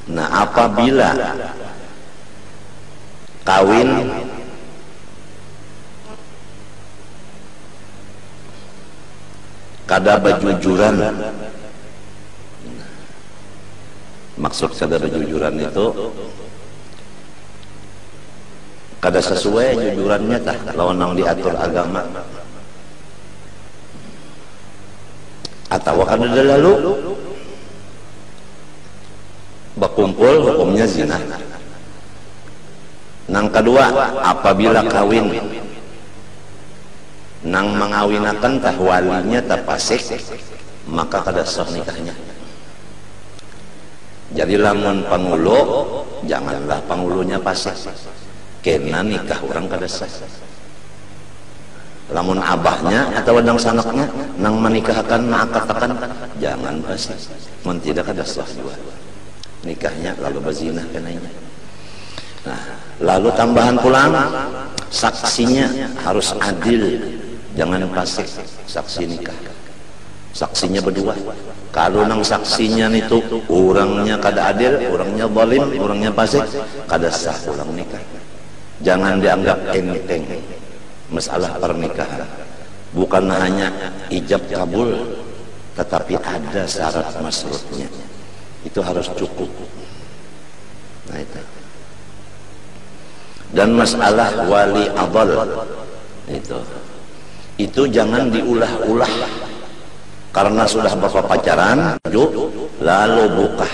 Nah, apabila kawin kada bajujuran, maksud kada bajujuran itu kada sesuai jujurannya tah lawan yang diatur agama, atau kada lalu berkumpul hukumnya zina. Nang kedua, apabila kawin nang mengawinakan tah walinya tah fasik, maka kada sah nikahnya. Jadi lamun pangulu, janganlah pangulunya fasik, kena nikah orang kada sah. Lamun abahnya atau nang sanaknya nang menikahkan mengakatakan, jangan fasik, mun tidak kada sah juga nikahnya, lalu berzina kenanya. Nah, lalu tambahan pulang, saksinya harus adil, jangan fasik saksi nikah. Saksinya berdua. Kalau nang saksinya itu orangnya kada adil, orangnya zalim, orangnya fasik, kada sah ulang nikah. Jangan dianggap enteng masalah pernikahan. Bukan hanya ijab kabul, tetapi ada syarat masrutnya. Itu harus cukup. Nah dan masalah wali adal itu jangan diulah-ulah, karena sudah bapak pacaran lalu buka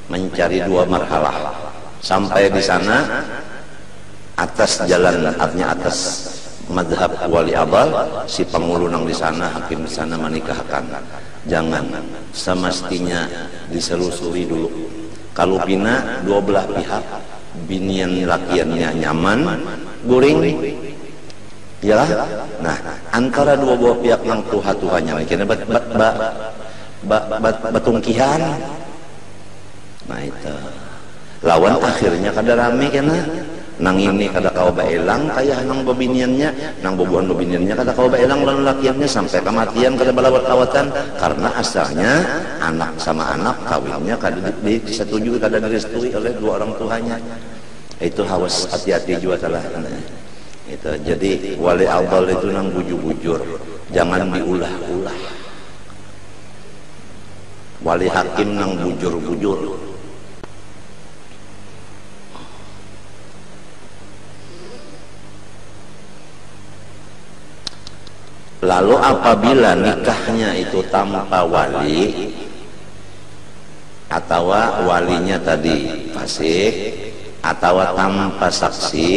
mencari dua marhalah sampai di sana atas jalan, artinya atas madhab wali adal, si pengulunang di sana, hakim di sana menikahkan. Jangan, semestinya diselusuri dulu. Kalau pina dua belah pihak, binian lakiannya nyaman, guring, iyalah. Nah, antara dua belah pihak yang tuha-tuhanya, kira batungkihan. Nah itu, lawan akhirnya kada rame kena. Nang ini kada kau baelang kayak nang babiniannya, nang bobohan babiniannya kada kau baelang lawan lakiannya sampai kematian kada balawat-lawatan, karena asalnya anak sama anak kawinnya kada disetujui, kada direstui oleh dua orang tuanya. Itu hawas, hati-hati juga salah. Itu jadi wali adal itu nang bujur-bujur, jangan diulah-ulah. Wali hakim nang bujur-bujur. Lalu apabila nikahnya itu tanpa wali, atau walinya tadi fasik, atau tanpa saksi,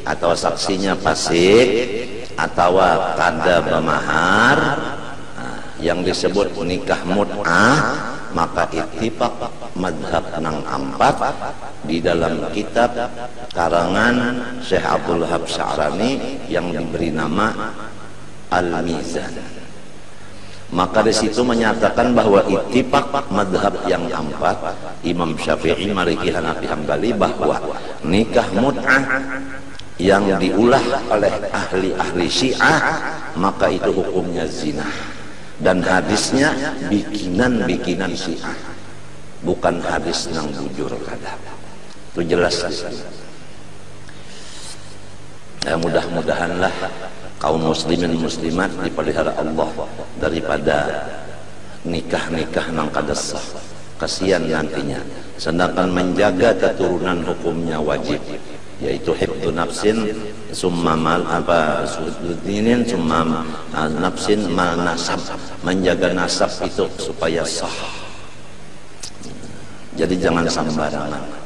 atau saksinya fasik, atau kada bermahar, yang disebut nikah mut'ah, maka ittifaq madhab nang ampat di dalam kitab karangan Syekh Abdul Wahab Sya'rani yang diberi nama Al-Mizan. Maka di situ menyatakan bahwa ittifaq madhab yang empat, Imam Syafi'i, Maliki, Hanafi, Hambali, bahwa nikah mut'ah yang diulah oleh ahli-ahli Syiah maka itu hukumnya zina, dan hadisnya bikinan Syiah, bukan hadis nang bujur kada. Itu jelas di sana. Ya, mudah-mudahanlah kaum muslimin muslimat dipelihara Allah daripada nikah-nikah nang kada sah. Kasihan nantinya. Sedangkan menjaga keturunan hukumnya wajib, yaitu hifdzu nafsin summa mal sudinin summa nafsin mal nasab. Menjaga nasab itu supaya sah. Jadi jangan sembarangan.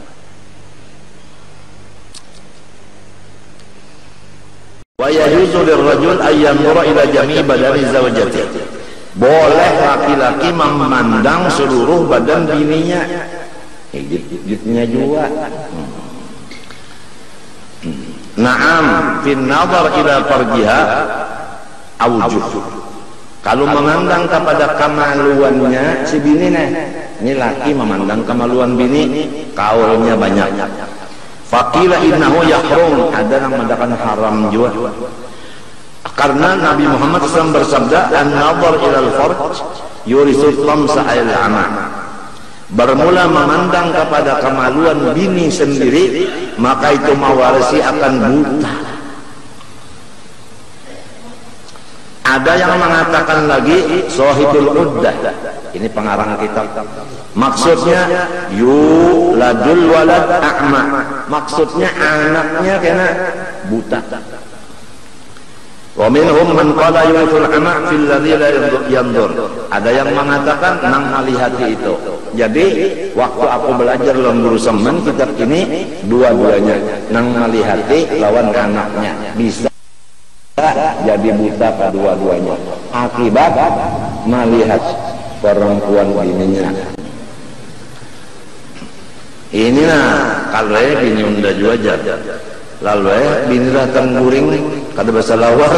Wa yajuzu lirrajul ayyamura ila jami'i badani zawjati. Boleh laki-laki memandang seluruh badan bininya. Gigitnya juga. Naam fin nazar ila farjiha aujuh. Kalau memandang kepada kemaluannya si bini nih, ini laki memandang kemaluan bini, kaulnya banyak. Faqila innahu yahrum, ada yang mengatakan haram juga. Karena Nabi Muhammad SAW bersabda, an-nazar ilal farj yurisul khamsa al-ama. bermula memandang kepada kemaluan bini sendiri, maka itu mawarisi akan buta. Ada yang mengatakan lagi Shahidul Uddah, ini pengarang kitab, maksudnya yuladul walad a'ma, maksudnya anaknya kena buta. Wa minhum man qala yuladul a'ma fil ladzi la yandur, ada yang mengatakan nang malihati itu. Jadi waktu aku belajar dalam guru semen kitab ini, dua-duanya nang malihati lawan anaknya bisa jadi buta kedua-duanya akibat melihat perempuan bininya. Inilah kalau bini unda juga lalu bini datang guring kada bahasa lawar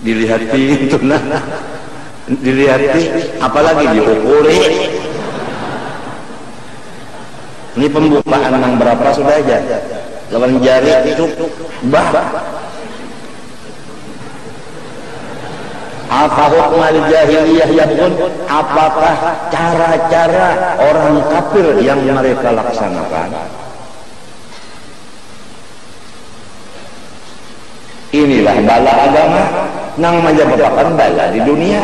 dilihati itu nah dilihati apalagi diukuri. Ini pembukaan yang berapa sudah aja lawan jari itu apa hukum jahiliyah ya pun, apakah cara-cara orang kafir yang mereka laksanakan? Inilah bala agama nang menyebabkan bala di dunia.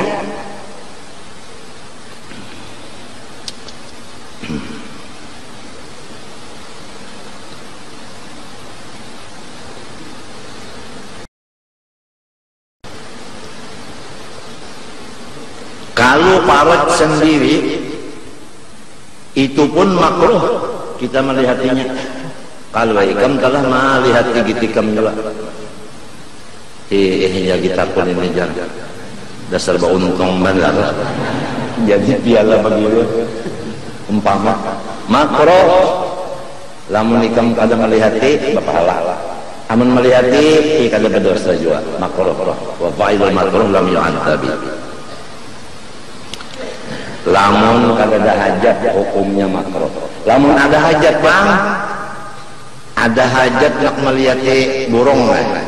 Kalau parut sendiri itu pun makruh kita melihatinya. Kalau ikam telah melihat tikam juga. Ya kita pun ini jangan dasar untung benar. Jadi piala begitu umpama makruh. Lamun ikam kada melihati berpahala. Amun melihati kada berdosa juga. Makruh. Wa fa'ilul makruh lam yu'antabi. Lamun kada ada hajat hukumnya makruh. Lamun ada hajat bang, ada hajat nak melihati burung lah.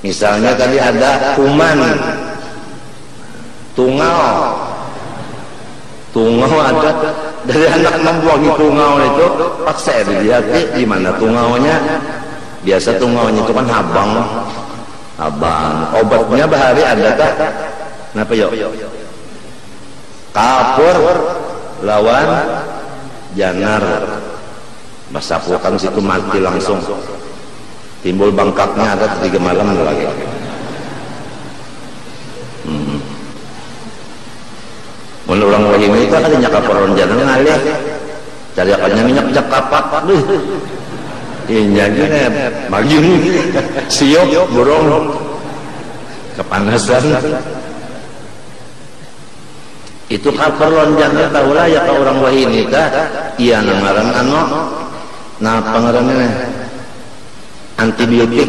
Misalnya tadi ada kuman, tungau ada dari anak membuangi tungau itu paksa dilihat di mana tungaunya. Biasa tungaunya itu kan habang, obatnya bahari ada tak? Kenapa yuk? Kapur lawan janar, basapukan situ mati langsung, timbul bangkaknya ada 3 malam lagi. Mun orang wahim itu kan nyakap orang janar ngalih, cari akannya minyak cakapak, ini bagi siok burung kepanasan. Itu kapal lonjangnya tahulah ya ke orang wahini kah? Iya ngaran nah pengarannya antibiotik.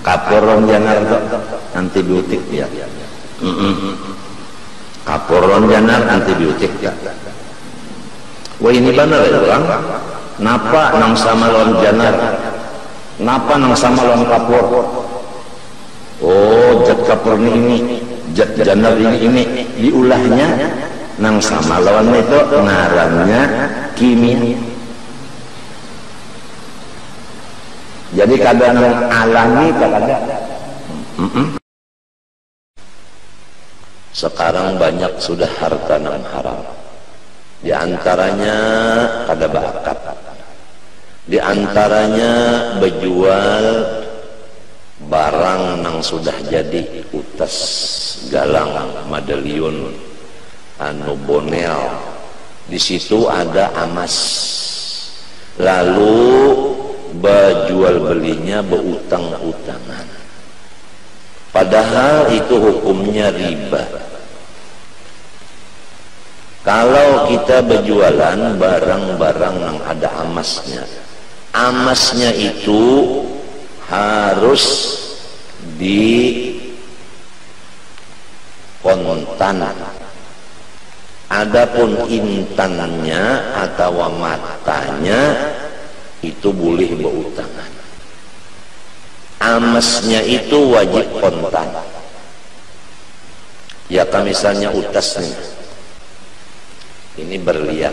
Kapal lonjangar itu antibiotik ya. Kapal lonjangar antibiotik ya. Wah ini benar ya orang. Napa nang sama lonjanar? Napa nang sama lon kapur? Oh jat kapur ini. Jat janar ini diulahnya nang sama lawan itu ngarannya kimia. Jadi kadang alami kadang sekarang banyak sudah harta nang haram. Di antaranya kada bakat. Di antaranya berjual barang nang sudah jadi utas galang medalion anu bonel, di situ ada emas, lalu berjual belinya berutang-utangan, padahal itu hukumnya riba. Kalau kita berjualan barang-barang yang ada emasnya, emasnya itu harus di kontan. Adapun intannya atau matanya itu boleh berutangan. Emasnya itu wajib kontan. Ya misalnya utasnya Ini berlian,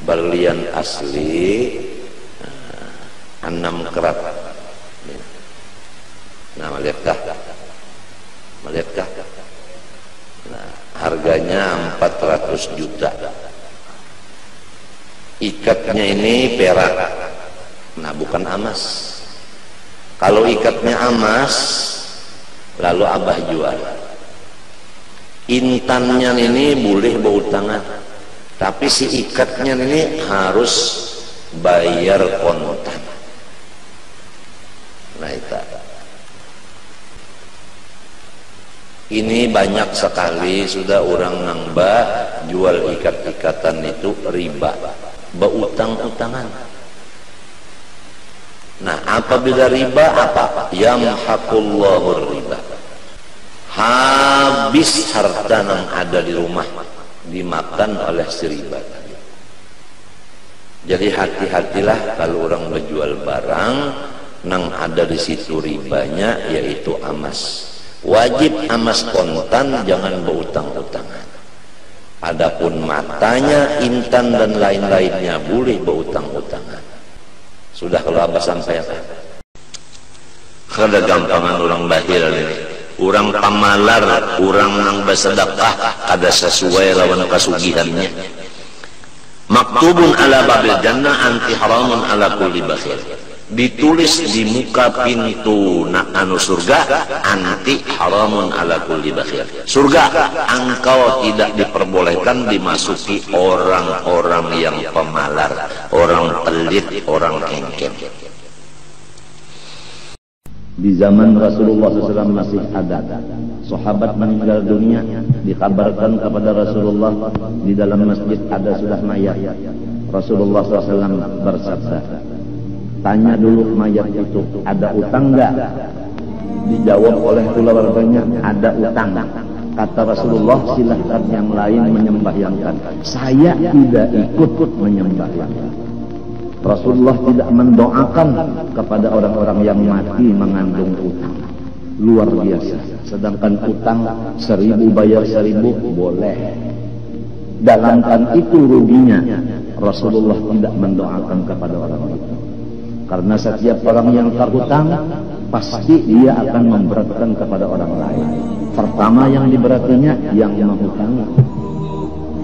berlian asli 6 karat. Nah, melihatkah? Melihatkah? Nah, harganya 400 juta. Ikatnya ini perak. Nah, bukan emas. Kalau ikatnya emas, lalu abah jual. Intannya ini boleh bawa tangan, tapi si ikatnya ini harus bayar kontan. Nah, itu. Ini banyak sekali sudah orang nangba jual ikat-ikatan itu riba, berutang-utangan. Nah, apabila riba apa? Yamhaqullahu riba. Habis harta yang ada di rumah dimakan oleh si riba. Jadi hati-hatilah kalau orang menjual barang yang ada di situ ribanya, yaitu emas. Wajib emas kontan, jangan berutang-utangan. Adapun matanya, intan dan lain-lainnya boleh berutang-utangan. Sudah kalau abah sampaikan. Kada gampangan orang bahil ini. Orang pamalar, orang nang bersedekah kada sesuai lawan kasugihannya. Maktubun ala babil jannah anti haramun ala kulli bakhil. Ditulis di muka pintu anu surga, anti haramun ala kulli bakhil. Surga, engkau tidak diperbolehkan dimasuki orang-orang yang pemalar, orang pelit, orang engken. Di zaman Rasulullah SAW masih ada sahabat meninggal dunia, dikabarkan kepada Rasulullah di dalam masjid ada sudah mayat. Rasulullah SAW bersabda, tanya dulu mayat itu ada utang enggak? Dijawab oleh keluarganya ada utang. Kata Rasulullah, silahkan yang lain menyembahyangkan, saya tidak ikut menyembahyangkan. Rasulullah tidak mendoakan kepada orang-orang yang mati mengandung utang. Luar biasa. Sedangkan utang 1000 bayar 1000 boleh. Dalamkan itu ruginya. Rasulullah tidak mendoakan kepada orang itu. Karena setiap orang yang terhutang pasti dia akan memberatkan kepada orang lain. Pertama yang diberatinya yang menghutangi.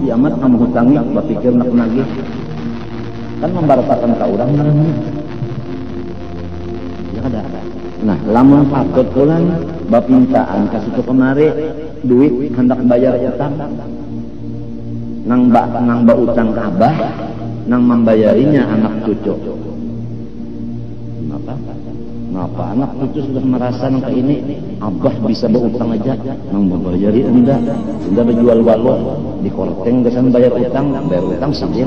Kiamat menghutangi, berpikir nak nagih. Kan membaratakan ke orang namanya. Ya ada. Nah, lamun patut pulang bapintaan kasih ke kemari duit hendak bayar utang. Nang ba utang abah, nang membayarinya anak cucu. Ngapa anak cucu sudah merasa nang ini abah bisa berutang aja, nang membayari enda berjual walok di korteng gesan bayar utang sambil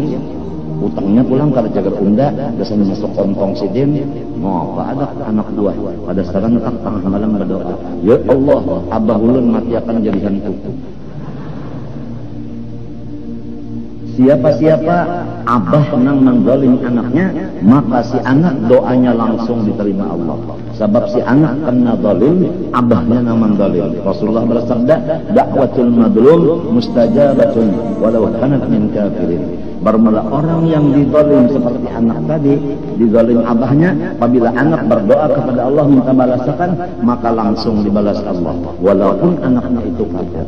utangnya pulang kalau jaga unda biasanya masuk kontong sidin. Ngapa ada anak buah pada sekarang tak tengah malam berdoa, ya Allah abah ulun mati akan jadi hantu. Siapa-siapa abah nang mengzalim anaknya, maka si anak doanya langsung diterima Allah. Sebab si anak kena zalim, abahnya nang mengzalim. Rasulullah bersabda, da'watul madlum mustajabatun walau kanat min kafirin. Bermula orang yang dizalim seperti anak tadi, dizalim abahnya, apabila anak berdoa kepada Allah minta balasan, maka langsung dibalas Allah walaupun anaknya itu kafir.